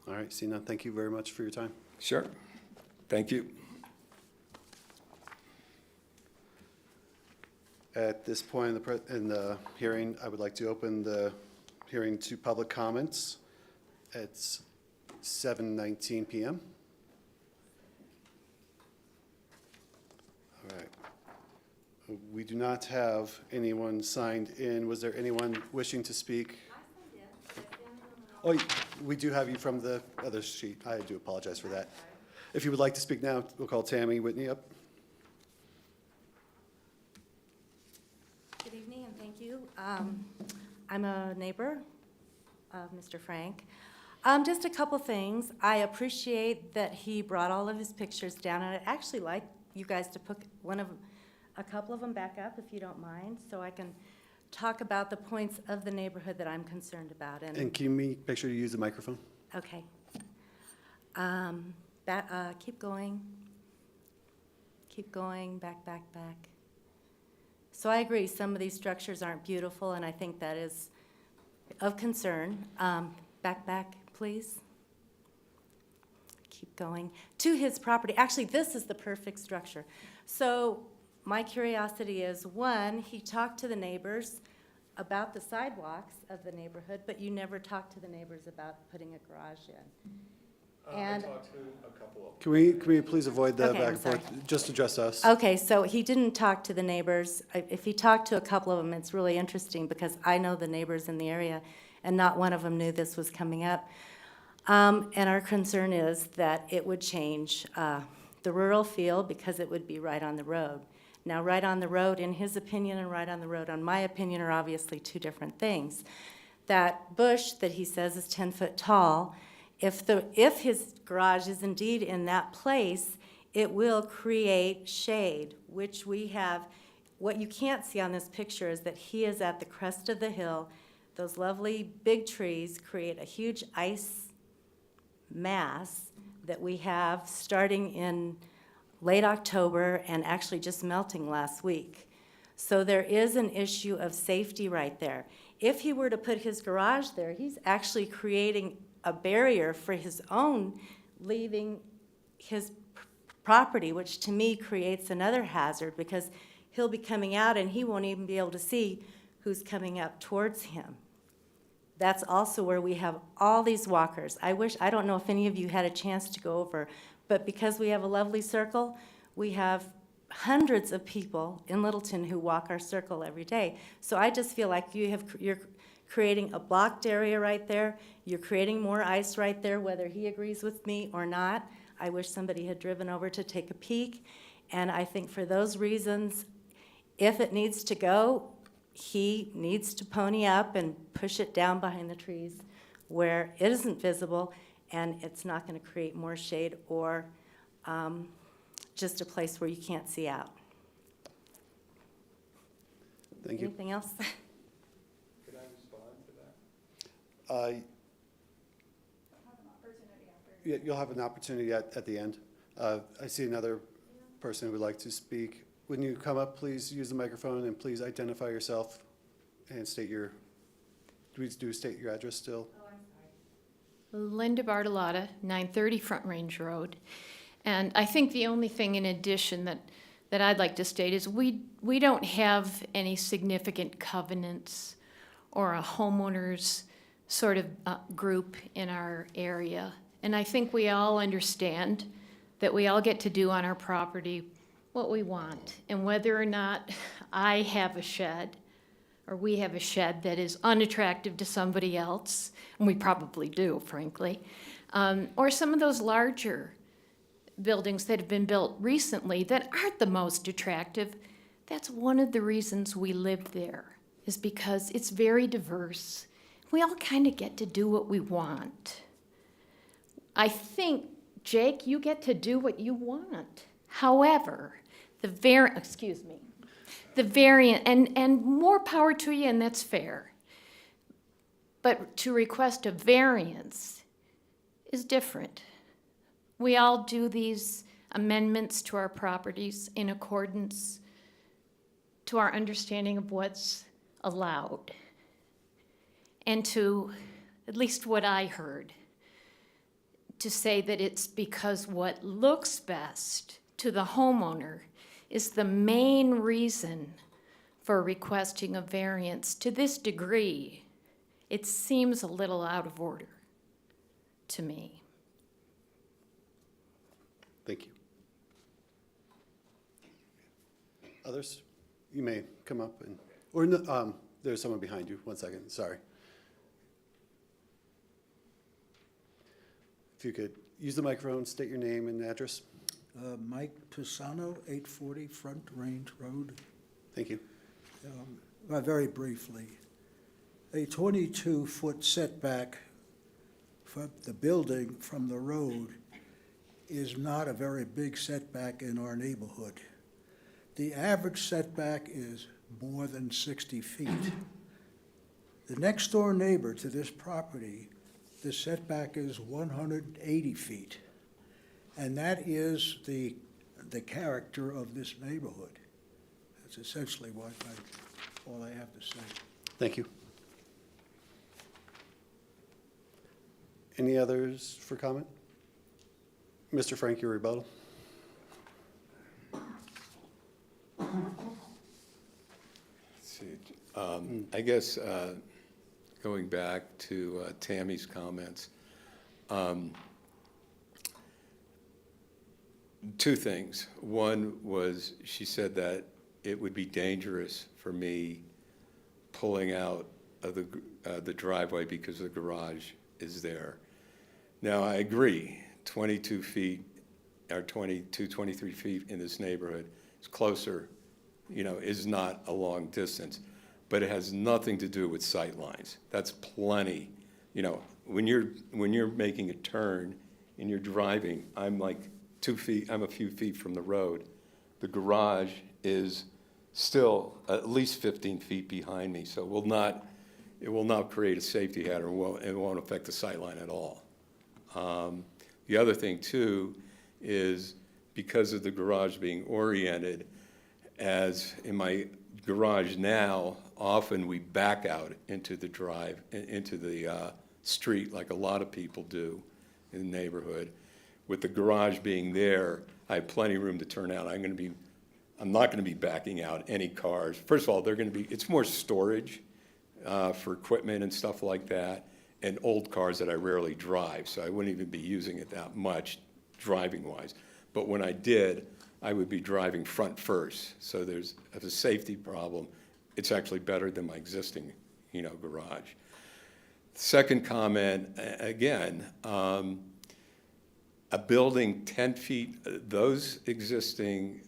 All right, seeing none, thank you very much for your time. Sure. Thank you. At this point in the hearing, I would like to open the hearing to public comments. It's 7:19 p.m. All right. We do not have anyone signed in. Was there anyone wishing to speak? Oh, we do have you from the other sheet. I do apologize for that. If you would like to speak now, we'll call Tammy Whitney up. Good evening, and thank you. I'm a neighbor of Mr. Frank. Just a couple things. I appreciate that he brought all of his pictures down, and I'd actually like you guys to put a couple of them back up, if you don't mind, so I can talk about the points of the neighborhood that I'm concerned about. And can you make sure you use the microphone? Okay. Keep going. Keep going, back, back, back. So I agree, some of these structures aren't beautiful, and I think that is of concern. Back, please. Keep going. To his property, actually, this is the perfect structure. So my curiosity is, one, he talked to the neighbors about the sidewalks of the neighborhood, but you never talked to the neighbors about putting a garage in. And talked to a couple of Can we please avoid the Okay, back I'm and forth? sorry. Just address us. Okay, so he didn't talk to the neighbors. If he talked to a couple of them, it's really interesting because I know the neighbors in the area, and not one of them knew this was coming up. And our concern is that it would change the rural feel because it would be right on the road. Now, right on the road, in his opinion, and right on the road, on my opinion, are obviously two different things. That bush that he says is 10 foot tall, if his garage is indeed in that place, it will create shade, which we have. What you can't see on this picture is that he is at the crest of the hill. Those lovely big trees create a huge ice mass that we have starting in late October and actually just melting last week. So there is an issue of safety right there. If he were to put his garage there, he's actually creating a barrier for his own leaving his property, which to me creates another hazard because he'll be coming out and he won't even be able to see who's coming up towards him. That's also where we have all these walkers. I don't know if any of you had a chance to go over, but because we have a lovely circle, we have hundreds of people in Littleton who walk our circle every day. So I just feel like you're creating a blocked area right there. You're creating more ice right there, whether he agrees with me or not. I wish somebody had driven over to take a peek. And I think for those reasons, if it needs to go, he needs to pony up and push it down behind the trees where it isn't visible and it's not going to create more shade or just a place where you can't see out. Thank you. Anything else? Could I respond to that? Yeah, you'll have an opportunity at the end. I see another person who would like to speak. When you come up, please use the microphone and please identify yourself and state your address still. Linda Bartolotta, 930 Front Range Road. And I think the only thing in addition that I'd like to state is we don't have any significant covenants or a homeowners sort of group in our area. And I think we all understand that we all get to do on our property what we want. And whether or not I have a shed or we have a shed that is unattractive to somebody else, and we probably do, frankly, or some of those larger buildings that have been built recently that aren't the most attractive, that's one of the reasons we live there, is because it's very diverse. We all kind of get to do what we want. I think, Jake, you get to do what you want. However, the variant, and more power to you, and that's fair. But to request a variance is different. We all do these amendments to our properties in accordance to our understanding of what's allowed. And to, at least what I heard, to say that it's because what looks best to the homeowner is the main reason for requesting a variance. To this degree, it seems a little out of order to me. Thank you. Others? You may come up and, or no, there's someone behind you. 1 second, sorry. If you could use the microphone, state your name and address. Mike Pisano, 840 Front Range Road. Thank you. Very briefly, a 22-foot setback for the building from the road is not a very big setback in our neighborhood. The average setback is more than 60 feet. The next door neighbor to this property, the setback is 180 feet. And that is the character of this neighborhood. That's essentially all I have to say. Thank you. Any others for comment? Mr. Frank, your rebuttal? See, I guess, going back to Tammy's comments, two things. One was, she said that it would be dangerous for me pulling out of the driveway because the garage is there. Now, I agree, 22 feet, or 22, 23 feet in this neighborhood is closer, is not a long distance, but it has nothing to do with sight lines. That's plenty. When you're making a turn and you're driving, I'm like 2 feet, I'm a few feet from the road. The garage is still at least 15 feet behind me, so it will not create a safety hazard. It won't affect the sight line at all. The other thing too is because of the garage being oriented, as in my garage now, often we back out into the drive, into the street like a lot of people do in the neighborhood. With the garage being there, I have plenty of room to turn out. I'm not going to be backing out any cars. First of all, it's more storage for equipment and stuff like that, and old cars that I rarely drive, so I wouldn't even be using it that much driving-wise. But when I did, I would be driving front first, so there's a safety problem. It's actually better than my existing, garage. Second comment, again, a building 10 feet, those existing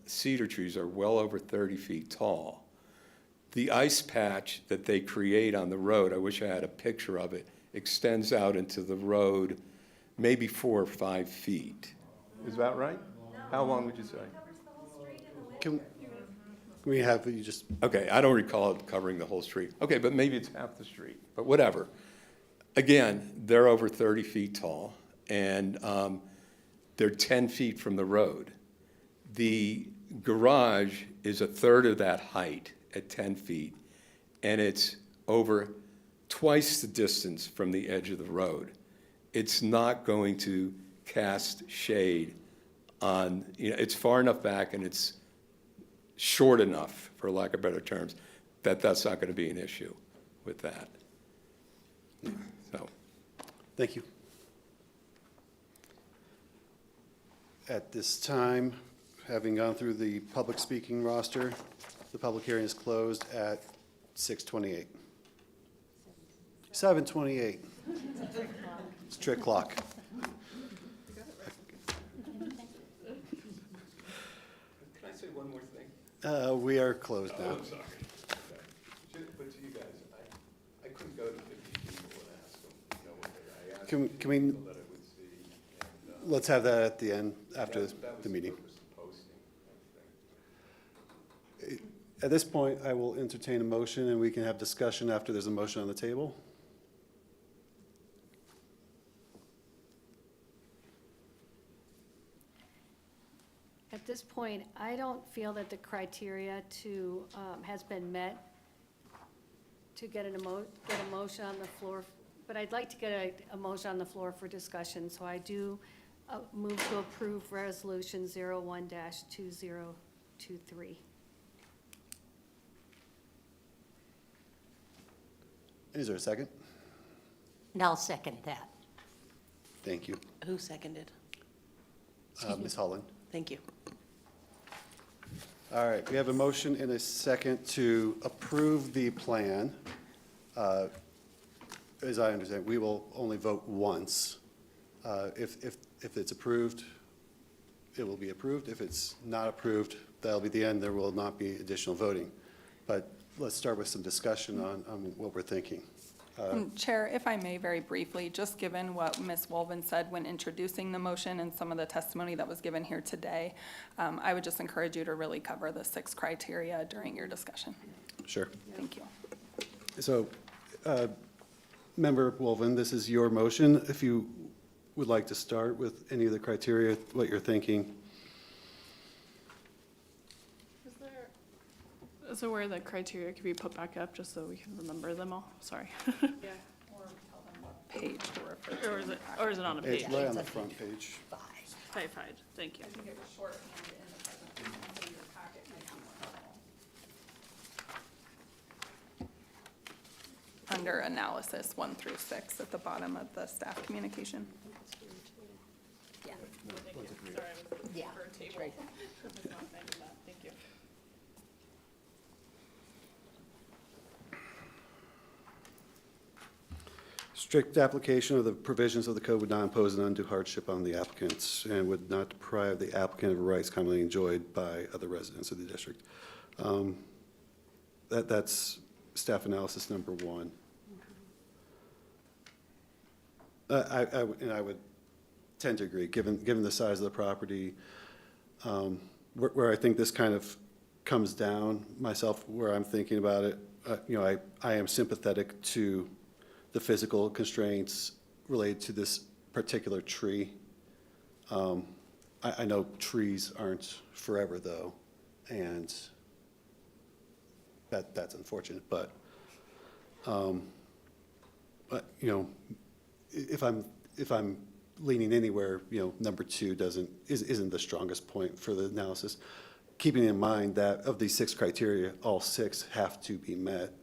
cedar trees are well over 30 feet tall. The ice patch that they create on the road, I wish I had a picture of it, extends out into the road maybe 4 or 5 feet. Is that right? How long would you say? Can we have you just, Okay, I don't recall it covering the whole street. Okay, but maybe it's half the street, but whatever. Again, they're over 30 feet tall, and they're 10 feet from the road. The garage is a third of that height at 10 feet, and it's over twice the distance from the edge of the road. It's not going to cast shade on, it's far enough back and it's short enough, for lack of better terms, that's not going to be an issue with that. So, thank you. At this time, having gone through the public speaking roster, the public hearing is closed at 6:28. 7:28. It's trick clock. can I say one more thing? We are closed now. I'm sorry. But to you guys, I couldn't go to 50 people and ask them, what they, I asked Can we, people that I would see. And, let's have that at the end, after that was the meeting. purpose of posting, I think. At this point, I will entertain a motion, and we can have discussion after there's a motion on the table. At this point, I don't feel that the criteria has been met to get a motion on the floor, but I'd like to get a motion on the floor for discussion, so I do move to approve Resolution 01-2023. Is there a second? And I'll second that. Thank you. Who seconded? Ms. Holland. Thank you. All right, we have a motion and a second to approve the plan. As I understand, we will only vote once. If it's approved, it will be approved. If it's not approved, that'll be the end. There will not be additional voting. But let's start with some discussion on what we're thinking. Chair, if I may, very briefly, just given what Ms. Wolven said when introducing the motion and some of the testimony that was given here today, I would just encourage you to really cover the 6 criteria during your discussion. Sure. Thank you. So, Member Wolven, this is your motion. If you would like to start with any of the criteria, what you're thinking. So where the criteria could be put back up, just so we can remember them all? Sorry. Yeah, or tell them what page to refer to. Or is it on a page? It's right on the front page. Fine, thank you. I think it was shorthand in the presentation, so your packet might be more helpful. Under analysis 1 through 6 at the bottom of the staff communication. Yeah. Thank you. Strict application of the provisions of the code would not impose an undue hardship on the applicants and would not deprive the applicant of rights commonly enjoyed by other residents of the district. That's staff analysis number 1. And I would tend to agree, given the size of the property, where I think this kind of comes down, myself, where I'm thinking about it, I am sympathetic to the physical constraints related to this particular tree. I know trees aren't forever, though, and that's unfortunate, but if I'm leaning anywhere, number 2 isn't the strongest point for the analysis. Keeping in mind that of these 6 criteria, all 6 have to be met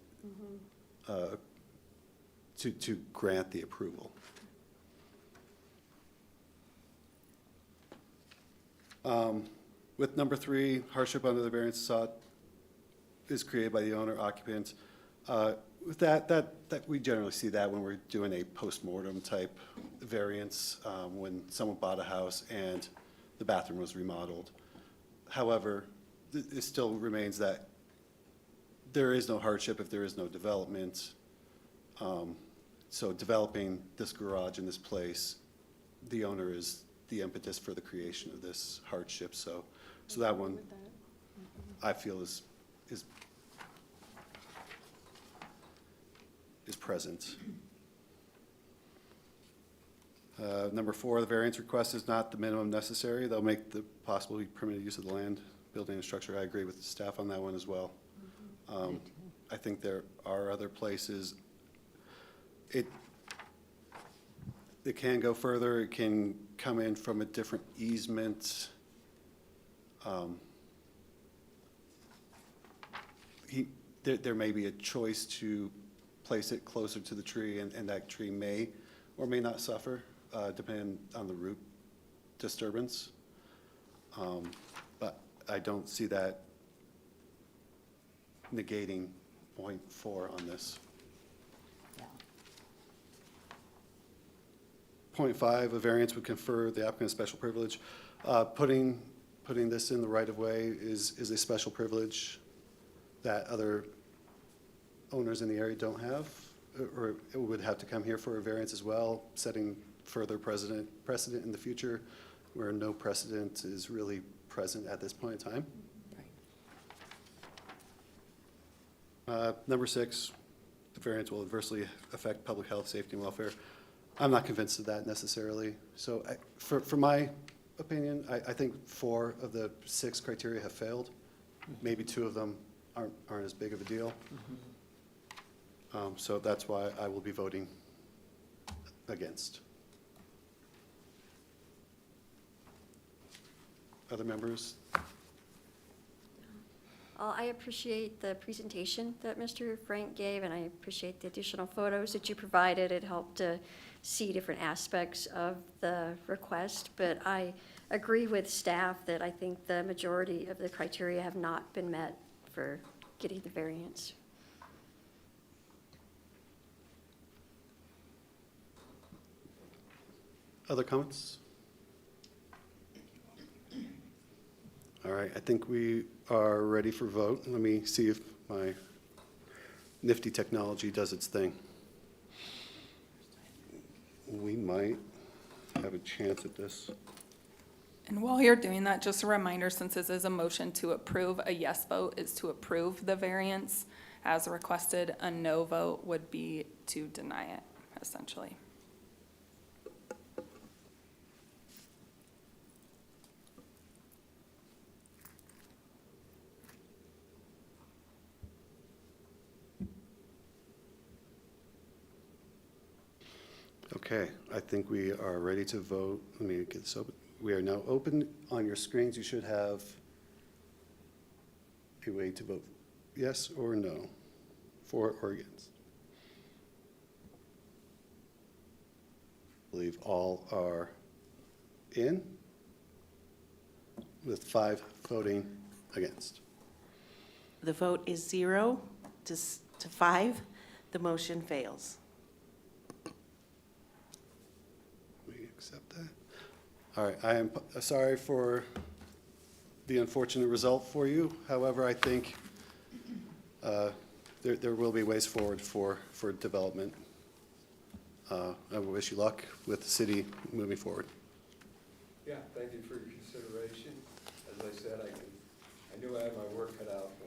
to grant the approval. With number 3, hardship under the variance sought is created by the owner occupant. With that we generally see that when we're doing a postmortem type variance, when someone bought a house and the bathroom was remodeled. However, it still remains that there is no hardship if there is no development. So developing this garage in this place, the owner is the impetus for the creation of this hardship. So that one, I feel is present. Number 4, the variance request is not the minimum necessary. They'll make the possibly permitted use of the land, building and structure. I agree with the staff on that one as well. I think there are other places. It can go further. It can come in from a different easement. There may be a choice to place it closer to the tree, and that tree may or may not suffer, depending on the root disturbance. But I don't see that negating point 4 on this. Point 5, a variance would confer the applicant a special privilege. Putting this in the right-of-way is a special privilege that other owners in the area don't have, or it would have to come here for a variance as well, setting further precedent in the future where no precedent is really present at this point in time. Number 6, the variance will adversely affect public health, safety, and welfare. I'm not convinced of that necessarily. So for my opinion, I think 4 of the 6 criteria have failed. Maybe 2 of them aren't as big of a deal. So that's why I will be voting against. Other members? I appreciate the presentation that Mr. Frank gave, and I appreciate the additional photos that you provided. It helped to see different aspects of the request, but I agree with staff that I think the majority of the criteria have not been met for getting the variance. Other comments? All right, I think we are ready for vote. Let me see if my nifty technology does its thing. We might have a chance at this. And while you're doing that, just a reminder, since this is a motion to approve, a yes vote is to approve the variance as requested. A no vote would be to deny it, essentially. Okay, I think we are ready to vote. Let me get this open. We are now open. On your screens, you should have a way to vote yes or no, for or against. I believe all are in, with 5 voting against. The vote is 0 to 5. The motion fails. We accept that. All right, I am sorry for the unfortunate result for you. However, I think there will be ways forward for development. I wish you luck with the city moving forward. Yeah, thank you for your consideration. As I said, I knew I had my work cut out for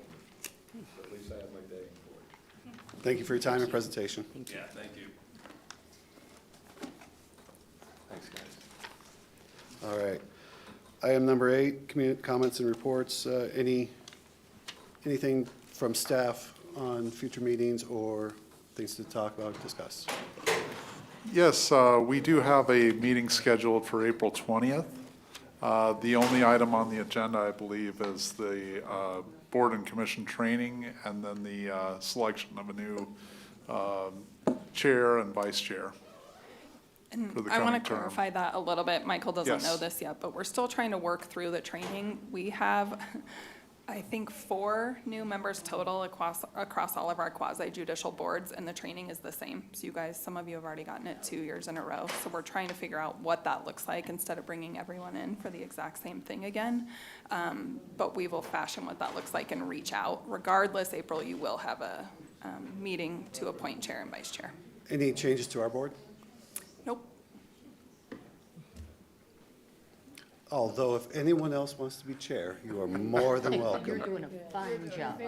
me, so at least I have my day for it. Thank you for your time and presentation. Yeah, thank you. Thanks, guys. All right. Item number 8, community comments and reports. Anything from staff on future meetings or things to talk about, discuss? Yes, we do have a meeting scheduled for April 20th. The only item on the agenda, I believe, is the board and commission training, and then the selection of a new chair and vice chair. And for the I want coming to term. clarify that a little bit. Michael doesn't know Yes. this yet, but we're still trying to work through the training. We have, I think, 4 new members total across all of our quasi judicial boards, and the training is the same. So you guys, some of you have already gotten it 2 years in a row. So we're trying to figure out what that looks like instead of bringing everyone in for the exact same thing again. But we will fashion what that looks like and reach out. Regardless, April, you will have a meeting to appoint chair and vice chair. Any changes to our board? Nope. Although if anyone else wants to be chair, you are more than You're welcome. doing a fine job.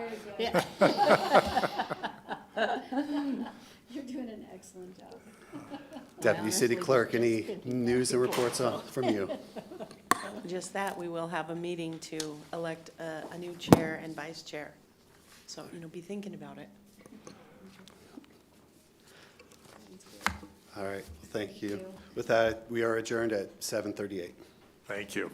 You're doing an excellent job. Deputy City Honestly, Clerk, any just news and reports from you? Just that, we will have a meeting to elect a new chair and vice chair. So, be thinking about it. All right, well, thank you. With that, we are adjourned at 7:38. Thank you.